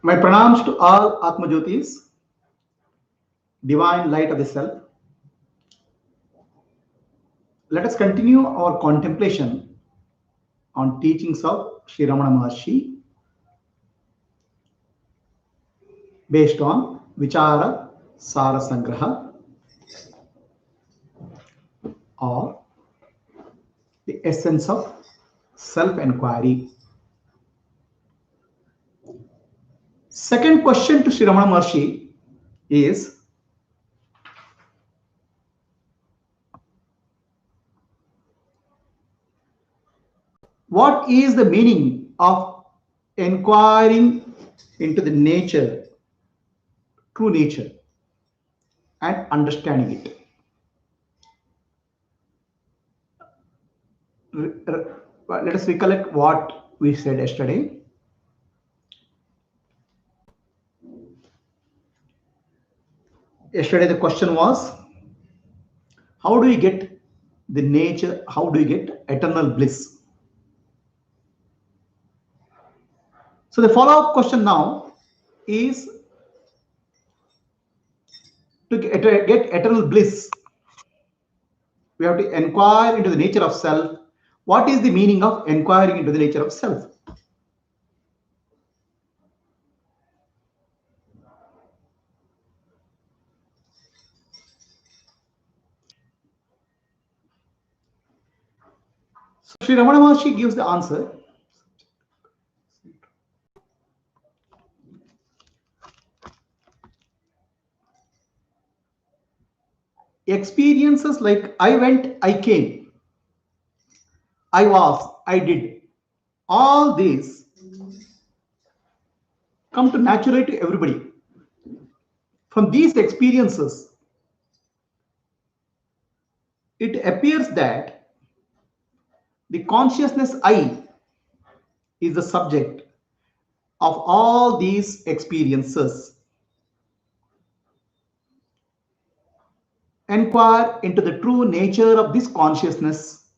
My pranams to all Atma Jyotis, divine light of the self. Let us continue our contemplation on teachings of Sri Ramana Maharshi based on Vichara Sara Sangraha, or the essence of self-enquiry. Second question to Sri Ramana Maharshi is, what is the meaning of inquiring into the nature, true nature, and understanding it? Let us recollect what we said yesterday. Yesterday the question was, how do we get the nature, how do we get eternal bliss? So the follow-up question now is, to get eternal bliss, we have to inquire into the nature of self. What is the meaning of inquiring into the nature of self? So Sri Ramana Maharshi gives the answer. Experiences like I went, I came, I was, I did, all these come to naturally to everybody. From these experiences, it appears that the consciousness I is the subject of all these experiences. Inquire into the true nature of this consciousness,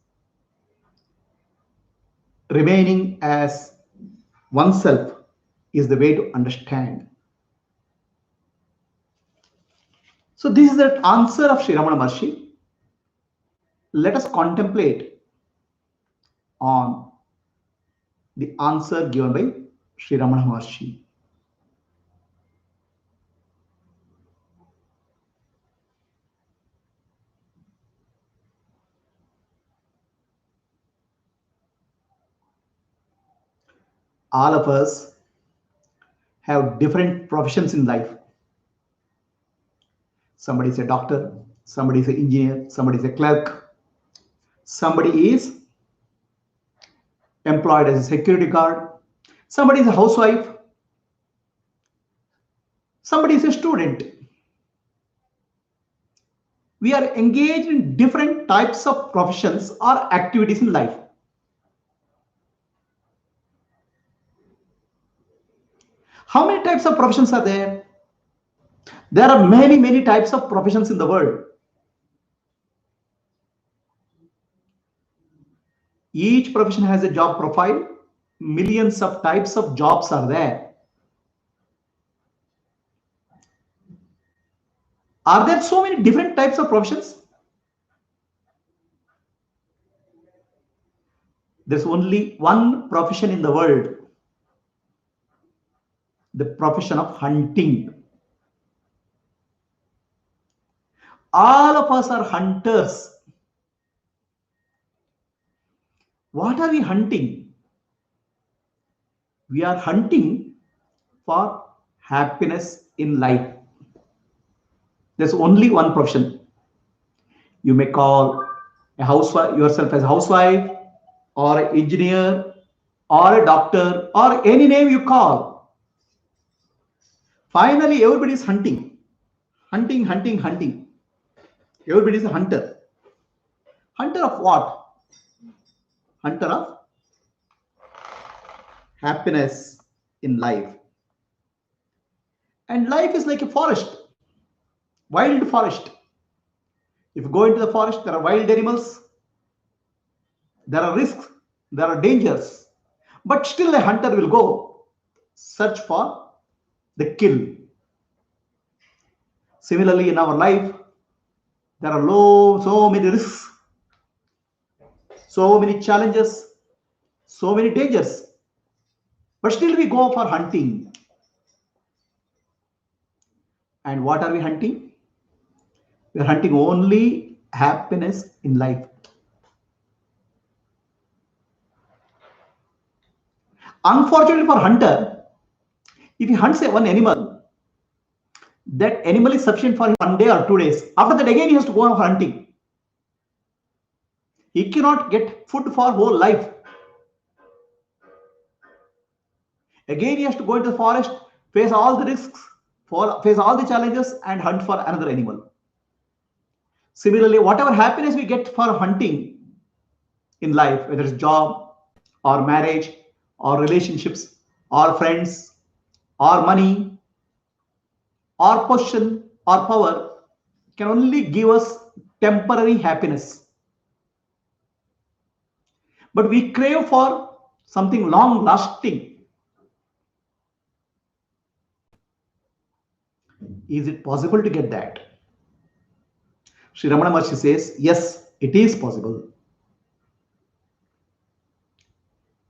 remaining as oneself, is the way to understand. So this is the answer of Sri Ramana Maharshi. Let us contemplate on the answer given by Sri Ramana Maharshi. All of us have different professions in life. Somebody is a doctor, somebody is an engineer, somebody is a clerk, somebody is employed as a security guard, somebody is a housewife, somebody is a student. We are engaged in different types of professions or activities in life. How many types of professions are there? There are many, many types of professions in the world. Each profession has a job profile. Millions of types of jobs are there. Are there so many different types of professions? There's only one profession in the world, the profession of hunting. All of us are hunters. What are we hunting? We are hunting for happiness in life. There's only one profession. You may call a housewife, yourself as a housewife, or an engineer, or a doctor, or any name you call. Finally, everybody is hunting. Hunting, hunting, hunting. Everybody is a hunter. Hunter of what? Hunter of happiness in life. And life is like a forest, wild forest. If you go into the forest, there are wild animals, there are risks, there are dangers. But still a hunter will go search for the kill. Similarly, in our life, there are so many risks, so many challenges, so many dangers. But still, we go for hunting. And what are we hunting? We are hunting only happiness in life. Unfortunately for hunter, if he hunts one animal, that animal is sufficient for him 1 day or 2 days. After that, again he has to go on hunting. He cannot get food for whole life. Again, he has to go into the forest, face all the risks, face all the challenges, and hunt for another animal. Similarly, whatever happiness we get for hunting in life, whether it's job or marriage or relationships or friends or money or position or power, can only give us temporary happiness. But we crave for something long lasting. Is it possible to get that? Sri Ramana Maharshi says, yes, it is possible.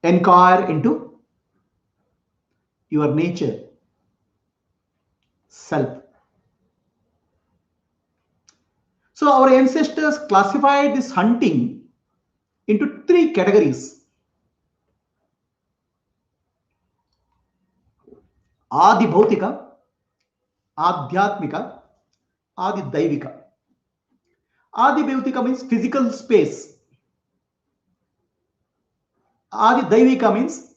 Inquire into your nature, self. So our ancestors classified this hunting into 3 categories. Adi Bhautika, Adhyatmika, Adi Daivika. Adi Bhautika means physical space. Adi Daivika means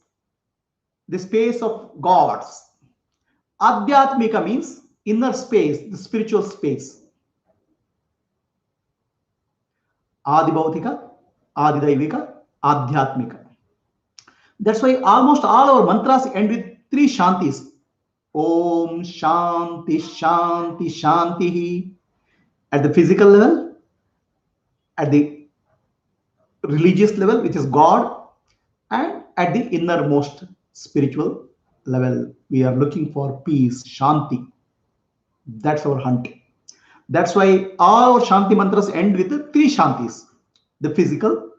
the space of gods. Adhyatmika means inner space, the spiritual space. Adi Bhautika, Adi Daivika, Adhyatmika. That's why almost all our mantras end with 3 Shantis. Om Shanti Shanti Shanti. At the physical level, at the religious level, which is God, and at the innermost spiritual level, we are looking for peace, Shanti. That's our hunt. That's why all our Shanti mantras end with the 3 Shantis: the physical,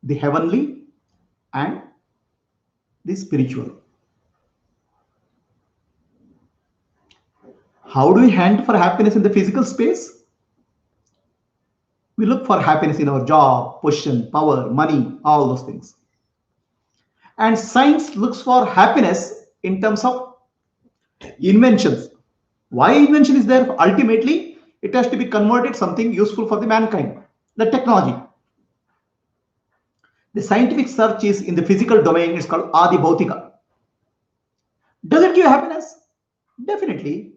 the heavenly, and the spiritual. How do we hunt for happiness in the physical space? We look for happiness in our job, position, power, money, all those things. And science looks for happiness in terms of inventions. Why invention is there? Ultimately, it has to be converted something useful for the mankind, the technology. The scientific search is in the physical domain. It's called Adi Bhautika. Does it give happiness? Definitely.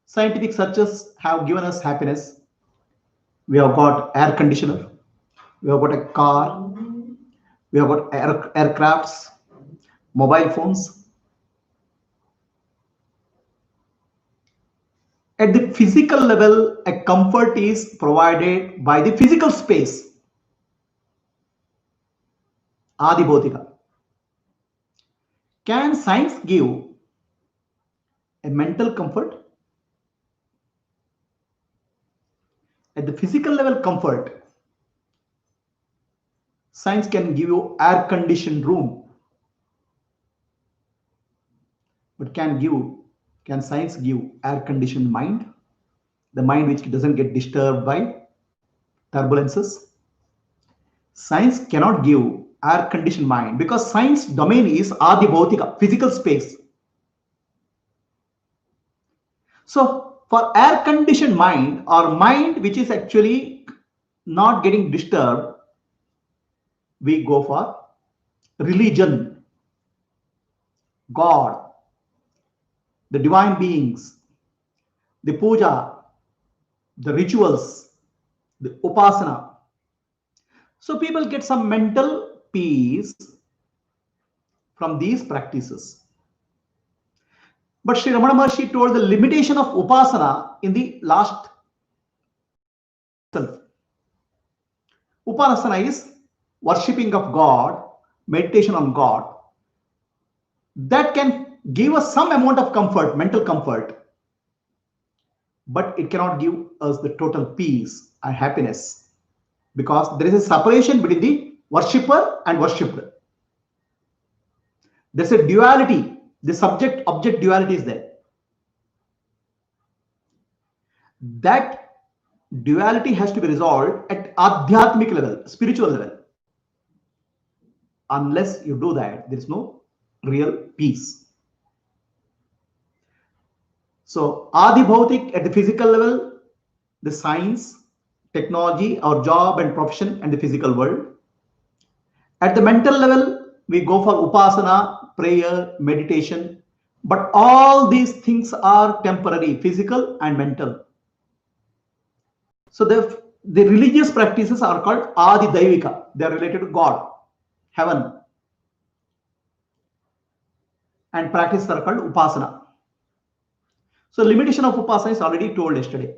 Scientific searches have given us happiness. We have got air conditioner. We have got a car. We have got aircrafts, mobile phones. At the physical level, a comfort is provided by the physical space. Adi Bhautika. Can science give a mental comfort? At the physical level comfort, science can give you air-conditioned room. But can science give air-conditioned mind? The mind which doesn't get disturbed by turbulences? Science cannot give air-conditioned mind because science domain is Adi Bhautika, physical space. So for air-conditioned mind or mind which is actually not getting disturbed, we go for religion, God, the divine beings, the puja, the rituals, the upasana. So people get some mental peace from these practices. But Sri Ramana Maharshi told the limitation of upasana in the last self. Upasana is worshipping of God, meditation on God. That can give us some amount of comfort, mental comfort, but it cannot give us the total peace and happiness, because there is a separation between the worshipper and worshipped. There's a duality. The subject object duality is there. That duality has to be resolved at adhyatmic level, spiritual level. Unless you do that, there is no real peace. So adi bhautik at the physical level, the science, technology, our job and profession, and the physical world. At the mental level, we go for upasana, prayer, meditation. But all these things are temporary, physical and mental. So the religious practices are called adi daivika. They are related to God, heaven. And practices are called upasana. So limitation of upasana is already told yesterday.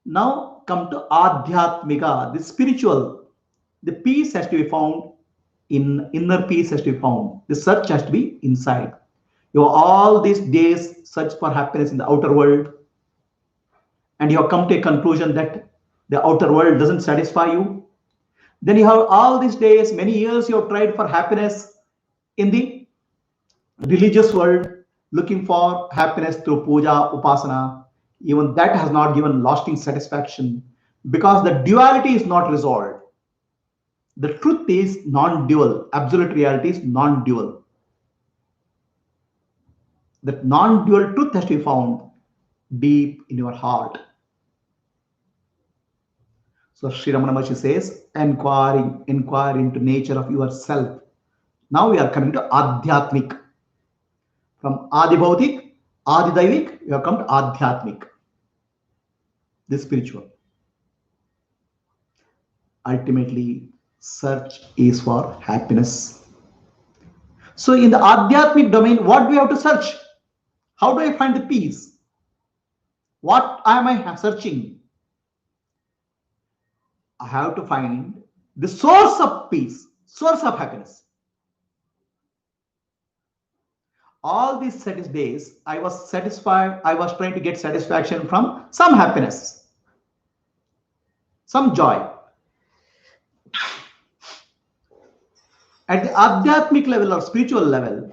Now come to adhyatmika, the spiritual. The peace has to be found in inner peace has to be found. The search has to be inside. You have all these days search for happiness in the outer world, and you have come to a conclusion that the outer world doesn't satisfy you. Then you have all these days, many years you have tried for happiness in the religious world, looking for happiness through puja, upasana. Even that has not given lasting satisfaction, because the duality is not resolved. The truth is non-dual. Absolute reality is non-dual. That non-dual truth has to be found deep in your heart. So Sri Ramana Maharshi says, inquire into nature of yourself. Now we are coming to Adhyatmik. From Adi Bhautik, Adi Daivik, we have come to Adhyatmik, the spiritual. Ultimately, search is for happiness. So in the Adhyatmik domain, what do we have to search? How do I find the peace? What am I searching? I have to find the source of peace, source of happiness. All these days, I was satisfied. I was trying to get satisfaction from some happiness, some joy. At the Adhyatmic level or spiritual level,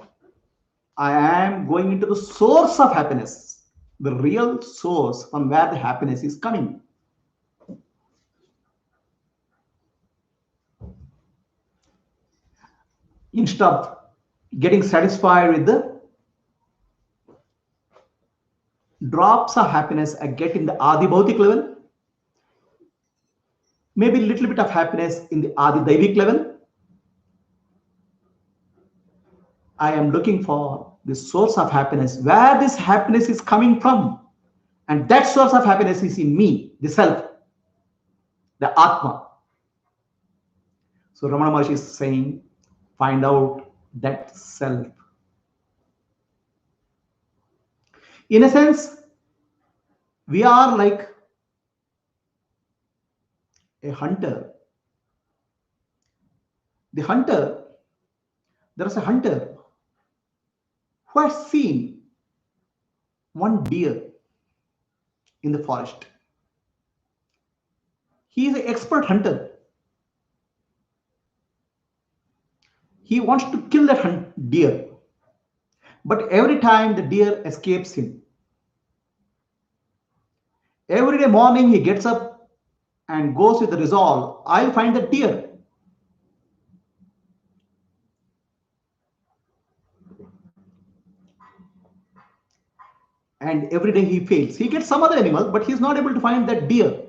I am going into the source of happiness, the real source from where the happiness is coming. Instead of getting satisfied with the drops of happiness I get in the Adi Bhautik level, maybe a little bit of happiness in the Adi Daivik level, I am looking for the source of happiness, where this happiness is coming from. And that source of happiness is in me, the self, the Atma. So Ramana Maharshi is saying, find out that self. In a sense, we are like a hunter. The hunter, there is a hunter who has seen one deer in the forest. He is an expert hunter. He wants to kill that deer. But every time the deer escapes him. Every day morning he gets up and goes with the resolve, I'll find the deer. And every day he fails. He gets some other animal, but he's not able to find that deer.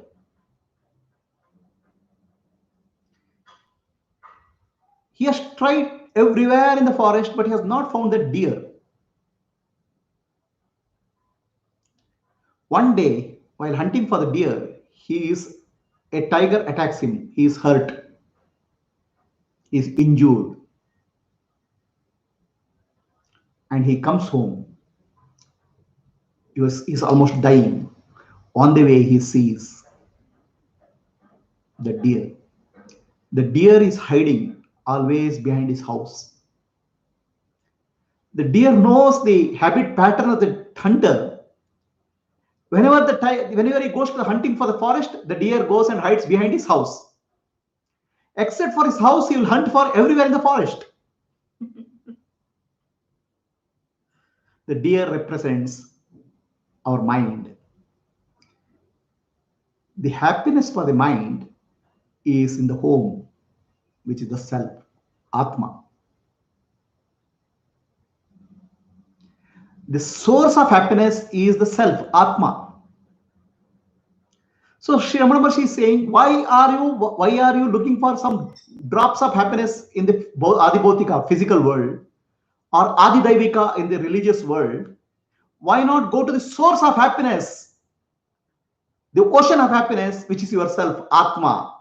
He has tried everywhere in the forest, but he has not found that deer. One day, while hunting for the deer, a tiger attacks him. He is hurt. He is injured. And he comes home. He's almost dying. On the way, he sees the deer. The deer is hiding always behind his house. The deer knows the habit pattern of the hunter. Whenever he goes to the hunting for the forest, the deer goes and hides behind his house. Except for his house, he will hunt for everywhere in the forest. The deer represents our mind. The happiness for the mind is in the home, which is the self, Atma. The source of happiness is the self, Atma. So Sri Ramana Maharshi is saying, why are you looking for some drops of happiness in the Adibhautika, physical world, or Adidaivika in the religious world? Why not go to the source of happiness, the ocean of happiness, which is yourself, Atma,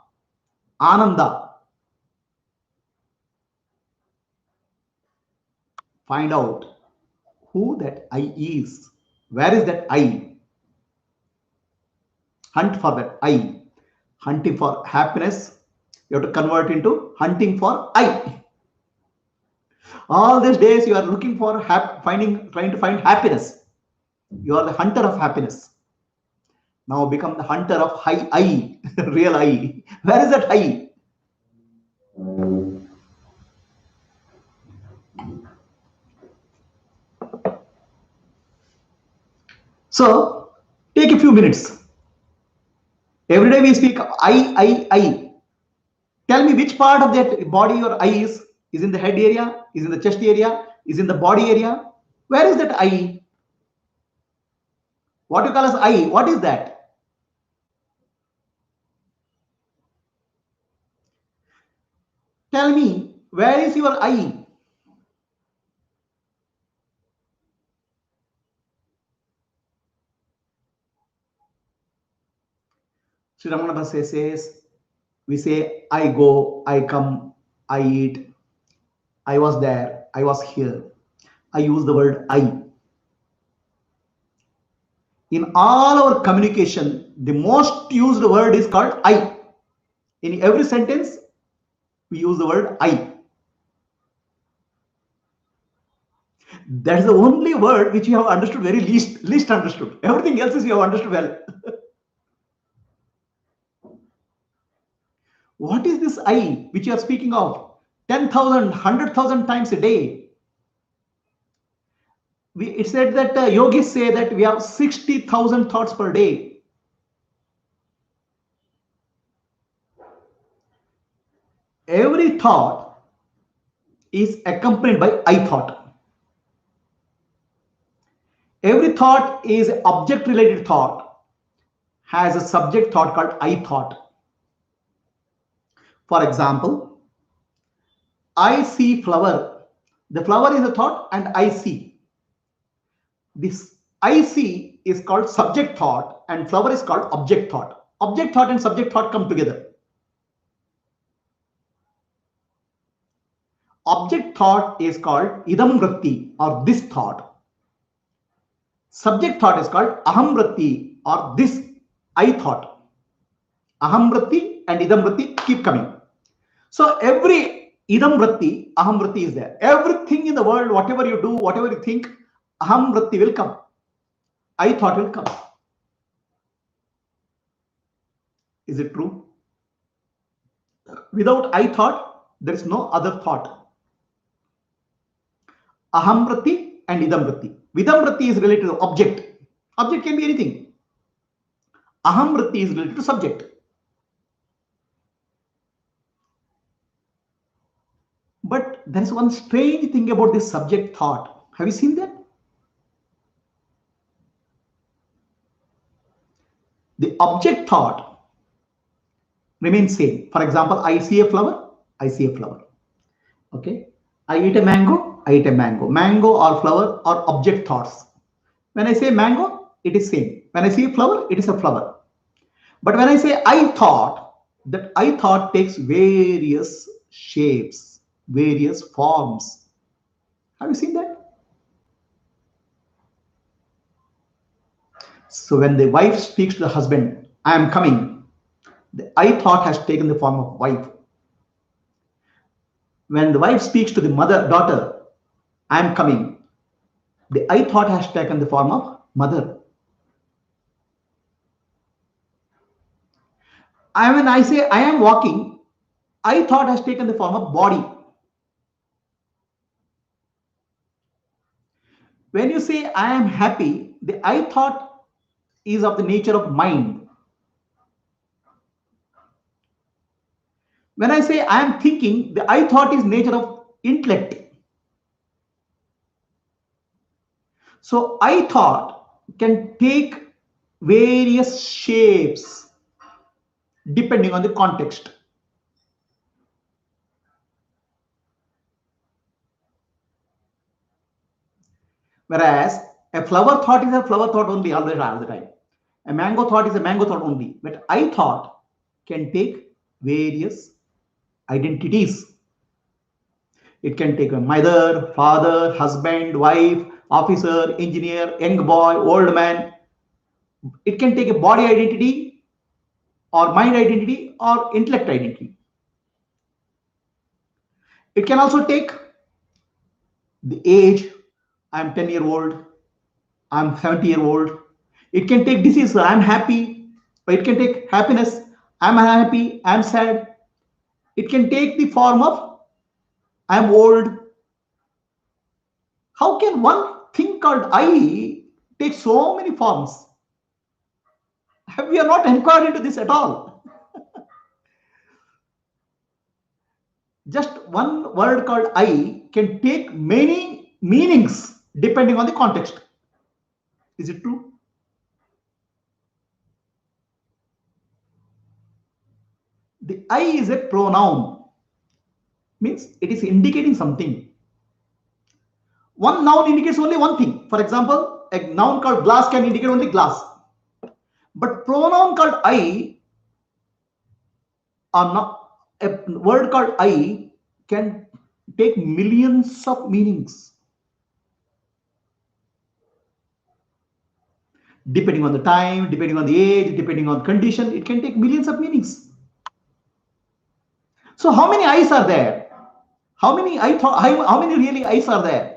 Ananda? Find out who that I is. Where is that I? Hunt for that I. Hunting for happiness, you have to convert into hunting for I. All these days you are looking for trying to find happiness. You are the hunter of happiness. Now become the hunter of high I, real I. Where is that I? So take a few minutes. Every day we speak I. Tell me which part of that body your eye is. Is in the head area? Is in the chest area? Is in the body area? Where is that I? What you call as I? What is that? Tell me, where is your I? Sri Ramana Maharshi says, we say, I go, I come, I eat, I was there, I was here. I use the word I. In all our communication, the most used word is called I. In every sentence, we use the word I. That is the only word which you have understood very least understood. Everything else is you have understood well. What is this I which you are speaking of? 10,000, 100,000 times a day. It said that yogis say that we have 60,000 thoughts per day. Every thought is accompanied by I thought. Every thought is object related thought, has a subject thought called I thought. For example, I see flower. The flower is a thought and I see. This I see is called subject thought and flower is called object thought. Object thought and subject thought come together. Object thought is called idam vritti or this thought. Subject thought is called aham vritti or this I thought. Aham vritti and idam vritti keep coming. So every idam vritti, aham vritti is there. Everything in the world, whatever you do, whatever you think, aham vritti will come. I thought will come. Is it true? Without I thought, there is no other thought. Aham vritti and idam vritti. Vidam vritti is related to object. Object can be anything. Aham vritti is related to subject. But there is one strange thing about this subject thought. Have you seen that? The object thought remains same. For example, I see a flower, I see a flower. Okay. I eat a mango, I eat a mango. Mango or flower are object thoughts. When I say mango, it is same. When I see a flower, it is a flower. But when I say I thought, that I thought takes various shapes, various forms. Have you seen that? So when the wife speaks to the husband, I am coming, the I thought has taken the form of wife. When the wife speaks to the daughter, I am coming, The I thought has taken the form of mother. When I say I am walking, I thought has taken the form of body. When you say I am happy, the I thought is of the nature of mind. When I say I am thinking, the I thought is nature of intellect. So I thought can take various shapes depending on the context. Whereas a flower thought is a flower thought only all the time. A mango thought is a mango thought only. But I thought can take various identities. It can take a mother, father, husband, wife, officer, engineer, young boy, old man. It can take a body identity or mind identity or intellect identity. It can also take the age. I'm 10-year-old. I'm 70-year-old. It can take disease. I'm happy. Or it can take happiness. I'm happy. I'm sad. It can take the form of I'm old. How can one thing called I take so many forms? We are not inquired into this at all. Just one word called I can take many meanings depending on the context. Is it true? The I is a pronoun, means it is indicating something. One noun indicates only one thing. For example, a noun called glass can indicate only glass. But pronoun called I or not, a word called I can take millions of meanings. Depending on the time, depending on the age, depending on condition, it can take millions of meanings. So how many eyes are there? How many how many really eyes are there?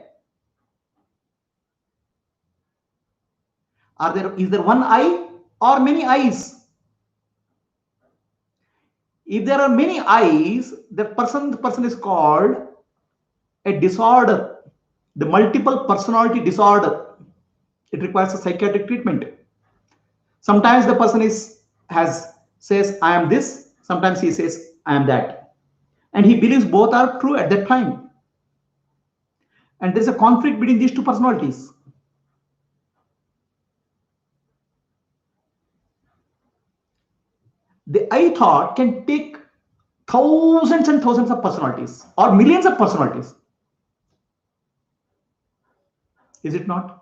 Is there one eye or many eyes? If there are many eyes, the person is called a disorder, the multiple personality disorder. It requires a psychiatric treatment. Sometimes the person says I am this, sometimes he says I am that, and he believes both are true at that time, and there is a conflict between these two personalities. The I thought can take thousands and thousands of personalities or millions of personalities. Is it not?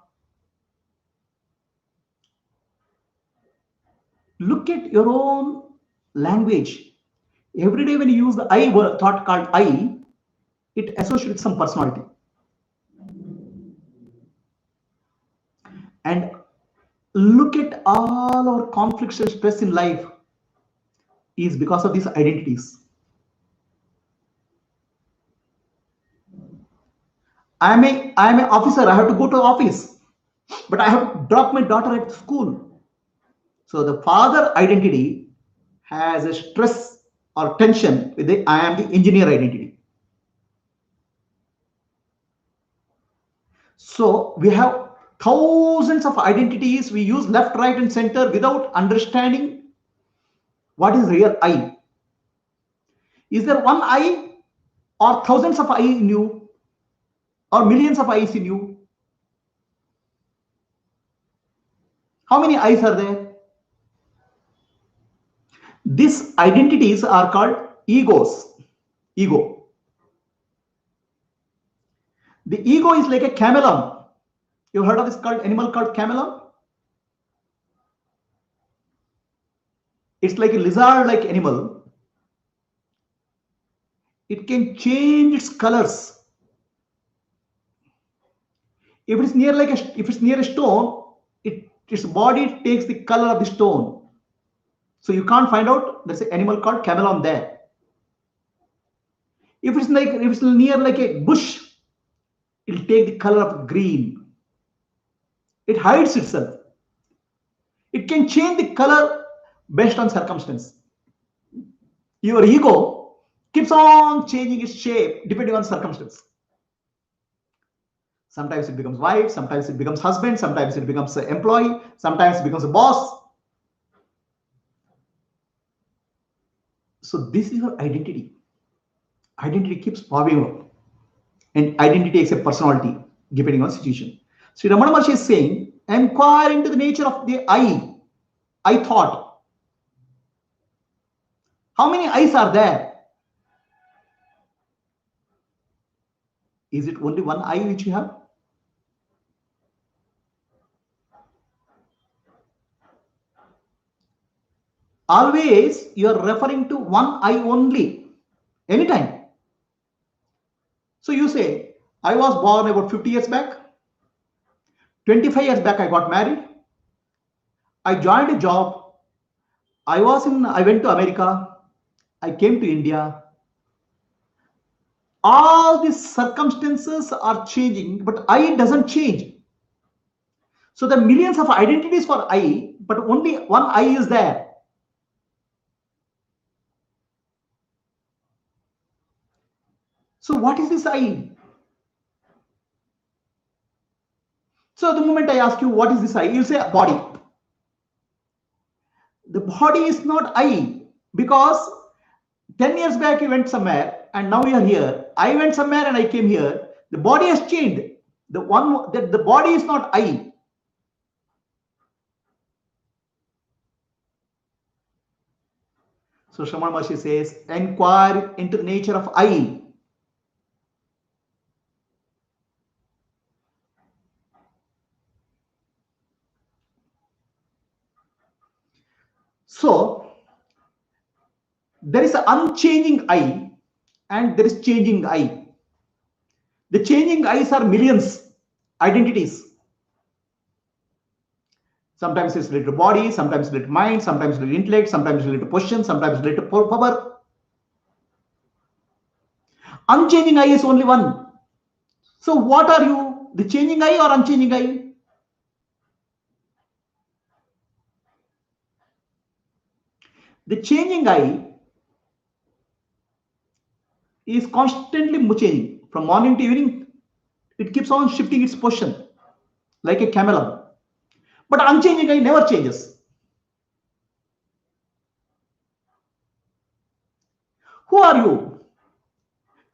Look at your own language. Every day when you use the I word, thought called I, it associates with some personality. And look at all our conflicts and stress in life is because of these identities. I'm an officer. I have to go to office, but I have to drop my daughter at school. So the father identity has a stress or tension with the I am the engineer identity. So we have thousands of identities. We use left, right, and center without understanding what is real I. Is there one I or thousands of I in you or millions of eyes in you? How many eyes are there? These identities are called egos. Ego. The ego is like a chameleon. You heard of this animal called chameleon? It's like a lizard-like animal. It can change its colors. If it's near a stone, its body takes the color of the stone. So you can't find out there's an animal called chameleon there. If it's near like a bush, it'll take the color of green. It hides itself. It can change the color based on circumstance. Your ego keeps on changing its shape depending on circumstance. Sometimes it becomes wife, sometimes it becomes husband, sometimes it becomes an employee, sometimes it becomes a boss. So this is your identity. Identity keeps popping up, and identity takes a personality depending on situation. So Ramana Maharshi is saying, inquire into the nature of the I thought. How many I's are there? Is it only one I which you have? Always you are referring to one I only, anytime. So you say, I was born about 50 years back, 25 years back I got married, I joined a job, I went to America, I came to India. All these circumstances are changing, but I doesn't change. So the millions of identities for I, but only one I is there. So what is this I? So the moment I ask you what is this I, you say body. The body is not I, because 10 years back you went somewhere and now you are here. I went somewhere and I came here. The body has changed. The one that the body is not I. So Shraman Maharshi says, inquire into the nature of I. So there is an unchanging I and there is changing I. The changing I's are millions identities. Sometimes it's related to body, sometimes related to mind, sometimes related to intellect, sometimes related to position, sometimes related to power. Unchanging I is only one. So what are you? The changing I or unchanging I? The changing I is constantly changing. From morning to evening, it keeps on shifting its position like a chameleon. But unchanging I never changes. Who are you?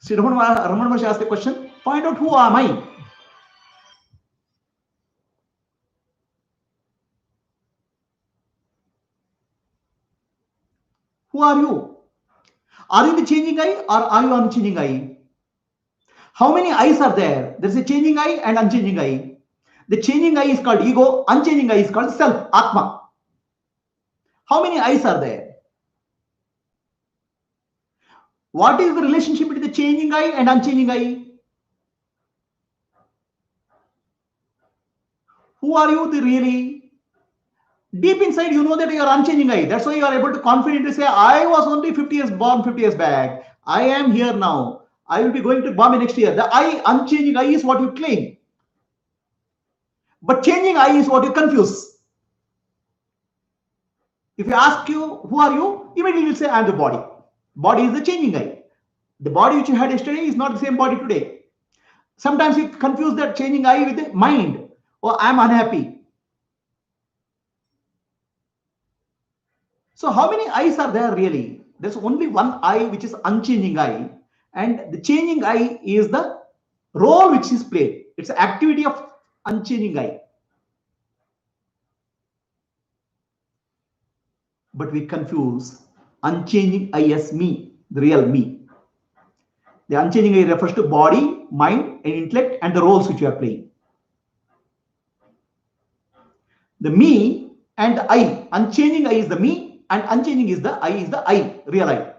See, Raman Maharshi asked the question, find out who am I? Who are you? Are you the changing I or are you unchanging I? How many I's are there? There's a changing I and unchanging I. The changing I is called ego, unchanging I is called self, Atma. How many I's are there? What is the relationship between the changing I and unchanging I? Who are you really? Deep inside, you know that you are unchanging I. That's why you are able to confidently say, I was only 50 years born 50 years back. I am here now. I will be going to Bombay next year. The I, unchanging I, is what you claim. But changing I is what you confuse. If you ask you, who are you? Immediately you will say, I am the body. Body is the changing I. The body which you had yesterday is not the same body today. Sometimes you confuse that changing I with the mind. Oh, I am unhappy. So how many I's are there really? There's only one I which is unchanging I. And the changing I is the role which is played. It's the activity of unchanging I. But we confuse unchanging I as me, the real me. The unchanging I refers to body, mind, and intellect and the roles which you are playing. The me and the I, unchanging I is the me, and unchanging is the I, real I.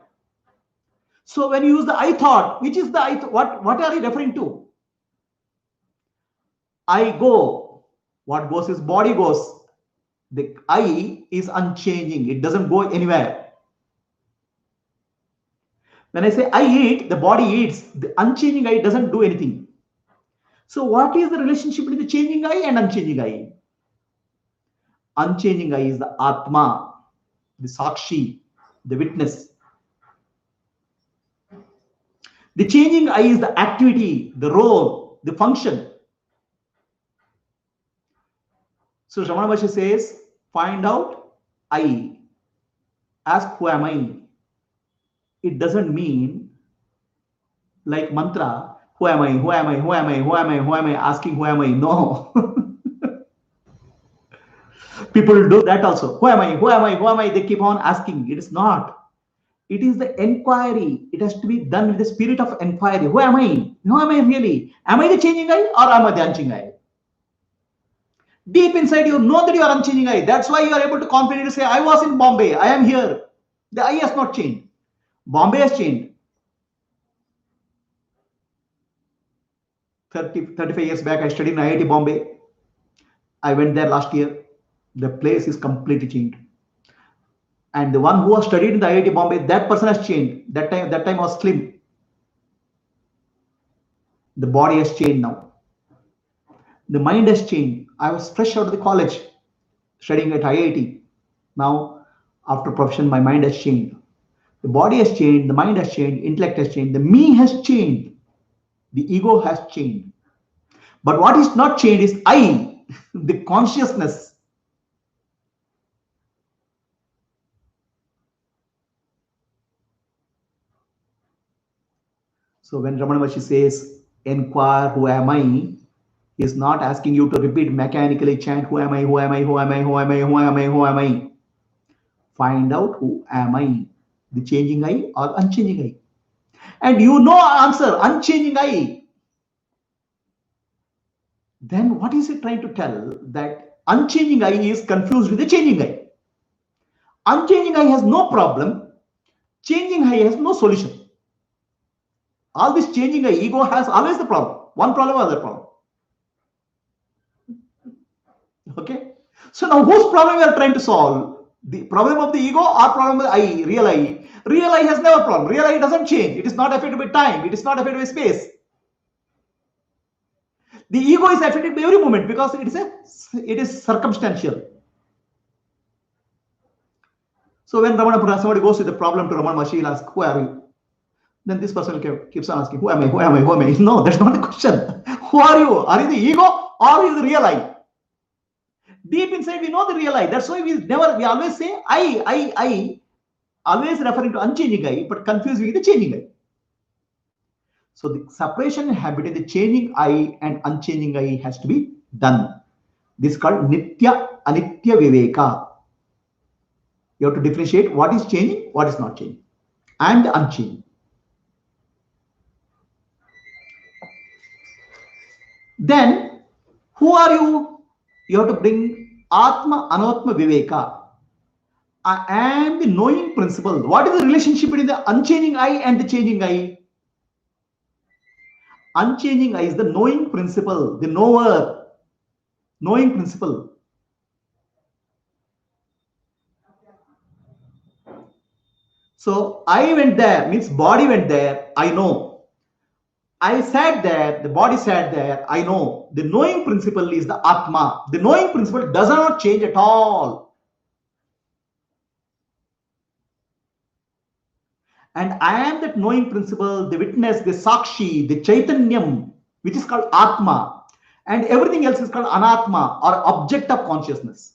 So when you use the I thought, which is the I, what are you referring to? I go. What goes is body goes. The I is unchanging. It doesn't go anywhere. When I say I eat, the body eats. The unchanging I doesn't do anything. So what is the relationship between the changing I and unchanging I? Unchanging I is the Atma, the Sakshi, the witness. The changing I is the activity, the role, the function. So Ramana Maharshi says, find out I. Ask who am I. It doesn't mean like mantra, who am I, who am I, who am I, who am I, who am I, asking who am I. No. People do that also. Who am I, who am I, who am I? They keep on asking. It is not. It is the enquiry. It has to be done with the spirit of enquiry. Who am I? Who am I really? Am I the changing I or am I the unchanging I? Deep inside you know that you are unchanging I. That's why you are able to confidently say, I was in Bombay. I am here. The I has not changed. Bombay has changed. 35 years back, I studied in IIT Bombay. I went there last year. The place is completely changed. And the one who has studied in the IIT Bombay, that person has changed. That time was slim. The body has changed now. The mind has changed. I was fresh out of the college, studying at IIT. Now, after profession, my mind has changed. The body has changed, the mind has changed, intellect has changed, the me has changed, the ego has changed. But what is not changed is I, the consciousness. So when Ramana Maharshi says, inquire who am I, he is not asking you to repeat mechanically, chant who am I, who am I, who am I, who am I, who am I, who am I. Find out who am I, the changing I or unchanging I. And you know answer, unchanging I. Then what is it trying to tell? That unchanging I is confused with the changing I. Unchanging I has no problem. Changing I has no solution. All this changing I, ego has always the problem. One problem, other problem. Okay. So now whose problem we are trying to solve? The problem of the ego or problem of the I, real I? Real I has never problem. Real I doesn't change. It is not affected by time. It is not affected by space. The ego is affected by every moment because it is circumstantial. So when somebody goes with the problem to Ramana Maharshi, he'll ask, who are you? Then this person keeps on asking, who am I? Who am I? Who am I? No, that's not the question. Who are you? Are you the ego or are you the real I? Deep inside, we know the real I. That's why we always say I, always referring to unchanging I, but confusing the changing I. So the separation between the changing I and unchanging I has to be done. This is called Nitya Anitya Viveka. You have to differentiate what is changing, what is not changing, and unchanging. Then, who are you? You have to bring Atma Anatma Viveka. I am the knowing principle. What is the relationship between the unchanging I and the changing I? Unchanging I is the knowing principle, the knower, knowing principle. So I went there, means body went there, I know. I sat there, the body sat there, I know. The knowing principle is the Atma. The knowing principle does not change at all. And I am that knowing principle, the witness, the Sakshi, the Chaitanyam, which is called Atma. And everything else is called Anatma or object of consciousness.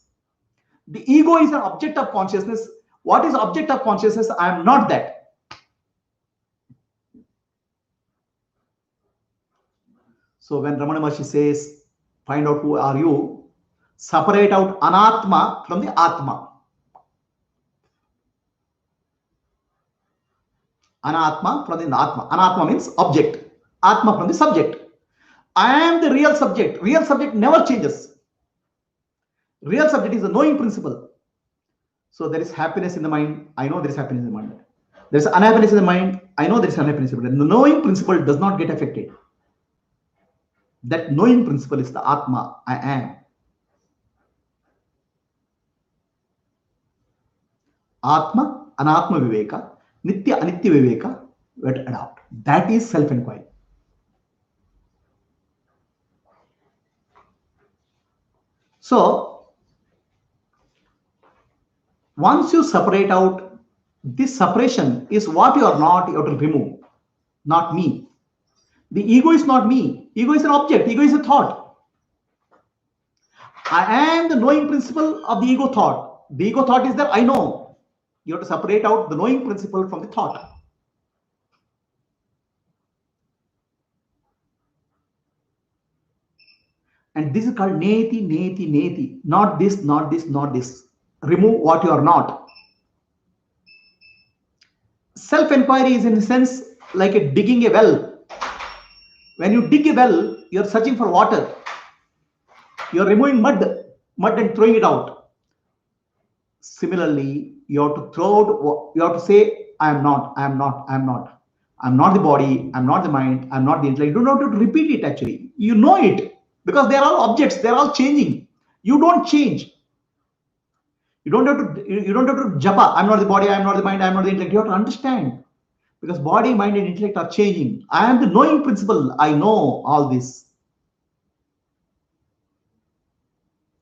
The ego is an object of consciousness. What is object of consciousness? I am not that. So when Ramana Maharshi says, find out who are you, separate out Anatma from the Atma. Anatma from the Atma. Anatma means object. Atma from the subject. I am the real subject. Real subject never changes. Real subject is the knowing principle. So there is happiness in the mind. I know there is happiness in the mind. There is unhappiness in the mind. I know there is unhappiness in the mind. The knowing principle does not get affected. That knowing principle is the Atma. I am. Atma, Anatma Viveka, Nitya Anitya Viveka, we have to adopt. That is self-enquiry. So, Once you separate out, this separation is what you are not, you have to remove. Not me. The ego is not me. Ego is an object. Ego is a thought. I am the knowing principle of the ego thought. The ego thought is that I know. You have to separate out the knowing principle from the thought. And this is called neti, neti, neti. Not this, not this, not this. Remove what you are not. Self-enquiry is in a sense like a digging a well. When you dig a well, you're searching for water. You're removing mud and throwing it out. Similarly, you have to throw out, you have to say, I am not, I am not, I am not. I'm not the body, I'm not the mind, I'm not the intellect. You don't have to repeat it actually. You know it because they're all objects, they're all changing. You don't change. You don't have to japa. I'm not the body, I'm not the mind, I'm not the intellect. You have to understand. Because body, mind, and intellect are changing. I am the knowing principle. I know all this.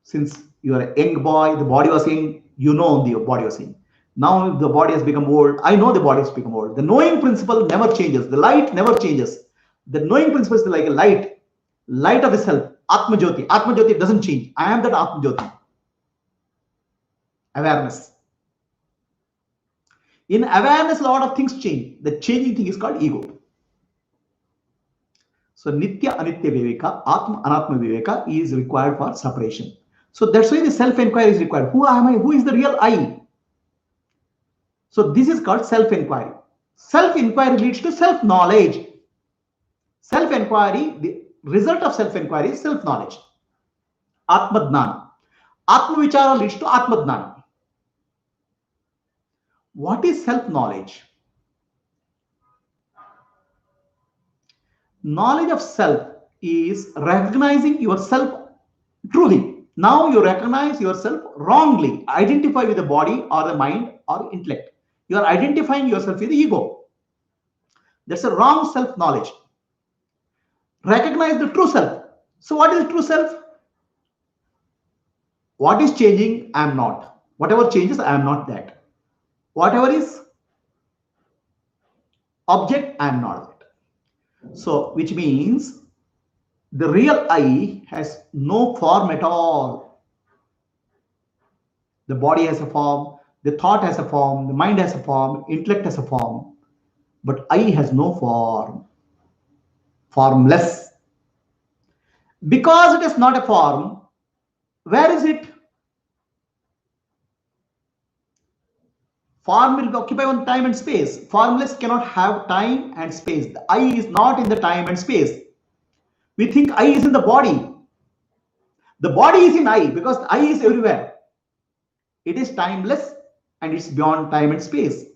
Since you are a young boy, the body was young, you know the body was young. Now the body has become old. I know the body has become old. The knowing principle never changes. The light never changes. The knowing principle is like a light of the self. Atma Jyoti. Atma Jyoti doesn't change. I am that Atma Jyoti. Awareness. In awareness, a lot of things change. The changing thing is called ego. So Nitya Anitya Viveka, Atma Anatma Viveka is required for separation. So that's why the self-enquiry is required. Who am I? Who is the real I? So this is called self-enquiry. Self-enquiry leads to self-knowledge. Self-enquiry, the result of self-enquiry is self-knowledge. Atma-dnana. Atma-vichara leads to Atma-dnana. What is self-knowledge? Knowledge of self is recognizing yourself truly. Now you recognize yourself wrongly. Identify with the body or the mind or intellect. You are identifying yourself with the ego. That's a wrong self-knowledge. Recognize the true self. So what is the true self? What is changing? I am not. Whatever changes, I am not that. Whatever is object, I am not that. So which means the real I has no form at all. The body has a form, the thought has a form, the mind has a form, intellect has a form. But I has no form. Formless. Because it is not a form, where is it? Form will occupy one time and space. Formless cannot have time and space. The I is not in the time and space. We think I is in the body. The body is in I because the I is everywhere. It is timeless and it's beyond time and space.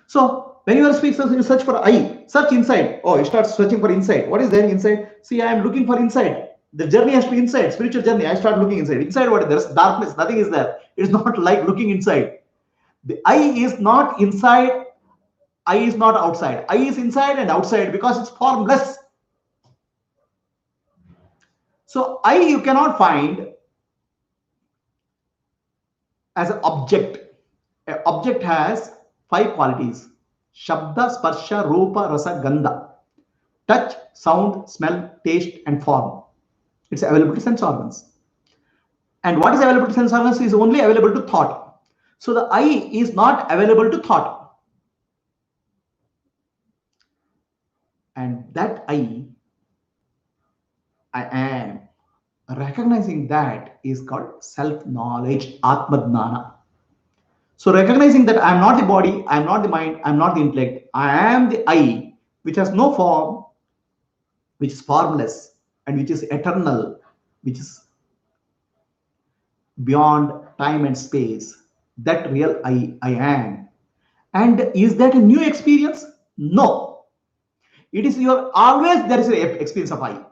So when you are speaking, you search for I, search inside. Oh, you start searching for inside. What is there inside? See, I am looking for inside. The journey has to be inside, spiritual journey. I start looking inside. Inside what? There's darkness, nothing is there. It's not like looking inside. The I is not inside, I is not outside. I is inside and outside because it's formless. So I you cannot find as an object. An object has 5 qualities. Shabda, Sparsha, Rupa, Rasa, Gandha. Touch, sound, smell, taste, and form. It's available to sense organs. And what is available to sense organs is only available to thought. So the I is not available to thought. And that I am. Recognizing that is called self-knowledge, Atma-dnana. So recognizing that I am not the body, I am not the mind, I am not the intellect, I am the I, which has no form, which is formless, and which is eternal, which is beyond time and space. That real I am. And is that a new experience? No. It is your always there is an experience of I.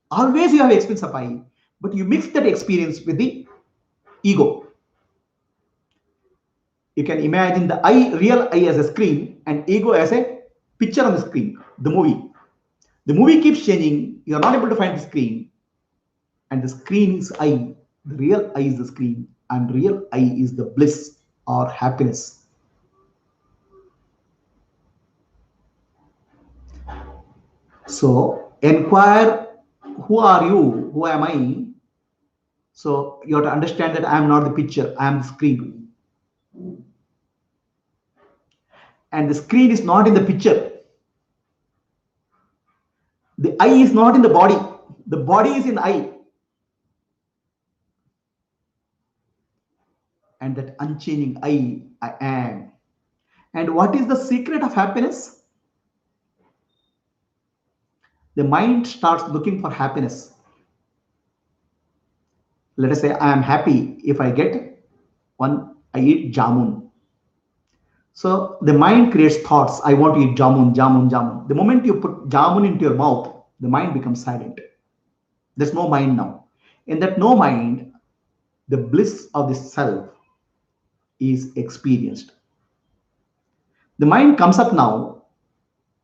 Always you have experience of I, but you mix that experience with the ego. You can imagine the I, real I as a screen and ego as a picture on the screen, the movie. The movie keeps changing. You are not able to find the screen. And the screen is I. The real I is the screen. And real I is the bliss. or happiness? So inquire, who are you? Who am I? So you have to understand that I am not the picture, I am the screen. And the screen is not in the picture. The I is not in the body. The body is in I. And that unchanging I am. And what is the secret of happiness? The mind starts looking for happiness. Let us say I am happy if I get I eat jamun. So the mind creates thoughts. I want to eat jamun, jamun, jamun. The moment you put jamun into your mouth, the mind becomes silent. There's no mind now. In that no mind, the bliss of the self is experienced. The mind comes up now.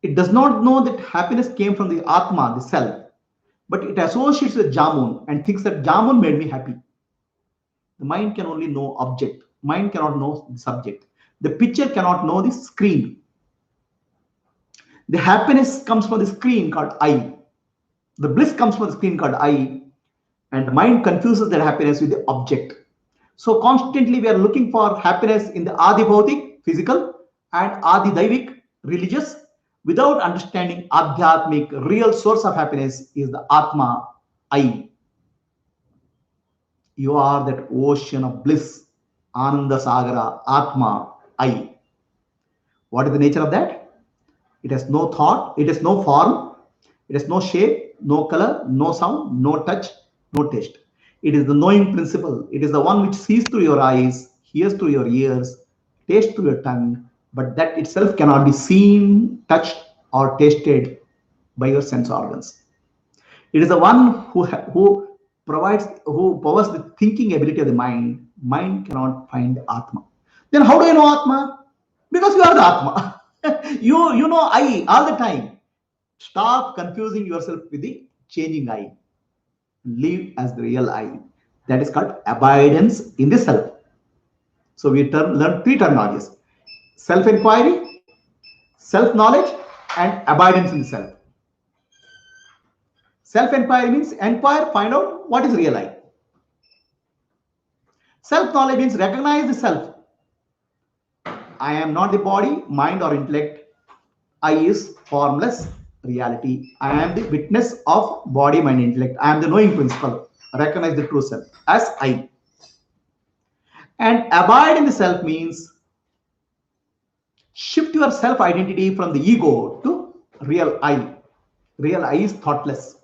It does not know that happiness came from the Atma, the self, but it associates with jamun and thinks that jamun made me happy. The mind can only know object. Mind cannot know the subject. The picture cannot know the screen. The happiness comes from the screen called I. The bliss comes from the screen called I. And the mind confuses that happiness with the object. So constantly we are looking for happiness in the Adi Bhautik, physical, and Adi Daivik, religious, without understanding Adhyatmic, real source of happiness is the Atma, I. You are that ocean of bliss, Ananda Sagara, Atma, I. What is the nature of that? It has no thought, it has no form, it has no shape, no color, no sound, no touch, no taste. It is the knowing principle. It is the one which sees through your eyes, hears through your ears, tastes through your tongue, but that itself cannot be seen, touched, or tasted by your sense organs. It is the one who powers the thinking ability of the mind. Mind cannot find Atma. Then how do you know Atma? Because you are the Atma. you know I all the time. Stop confusing yourself with the changing I. Live as the real I. That is called abidance in the self. So we learn three terminologies: self-inquiry, self-knowledge, and abidance in the self. Self-inquiry means inquire, find out what is real I. Self-knowledge means recognize the self. I am not the body, mind, or intellect. I is formless reality. I am the witness of body, mind, intellect. I am the knowing principle. Recognize the true self as I. And abide in the self means shift your self identity from the ego to real I. Real I is thoughtless.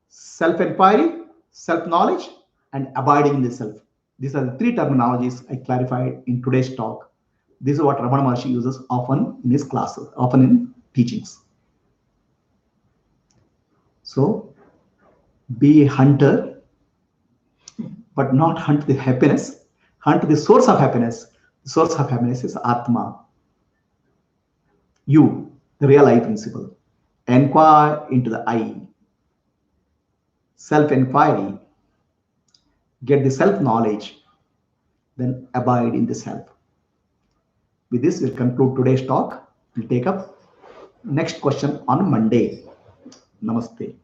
Self inquiry, self knowledge, and abiding in the self. These are the three terminologies I clarified in today's talk. This is what Ramana Maharshi uses often in his classes, often in teachings. So, be a hunter, but not hunt the happiness. Hunt the source of happiness. The source of happiness is Atma. You, the real I principle. Enquire into the I. Self-inquiry. Get the self-knowledge. Then abide in the self. With this, we'll conclude today's talk. We'll take up next question on Monday. Namaste.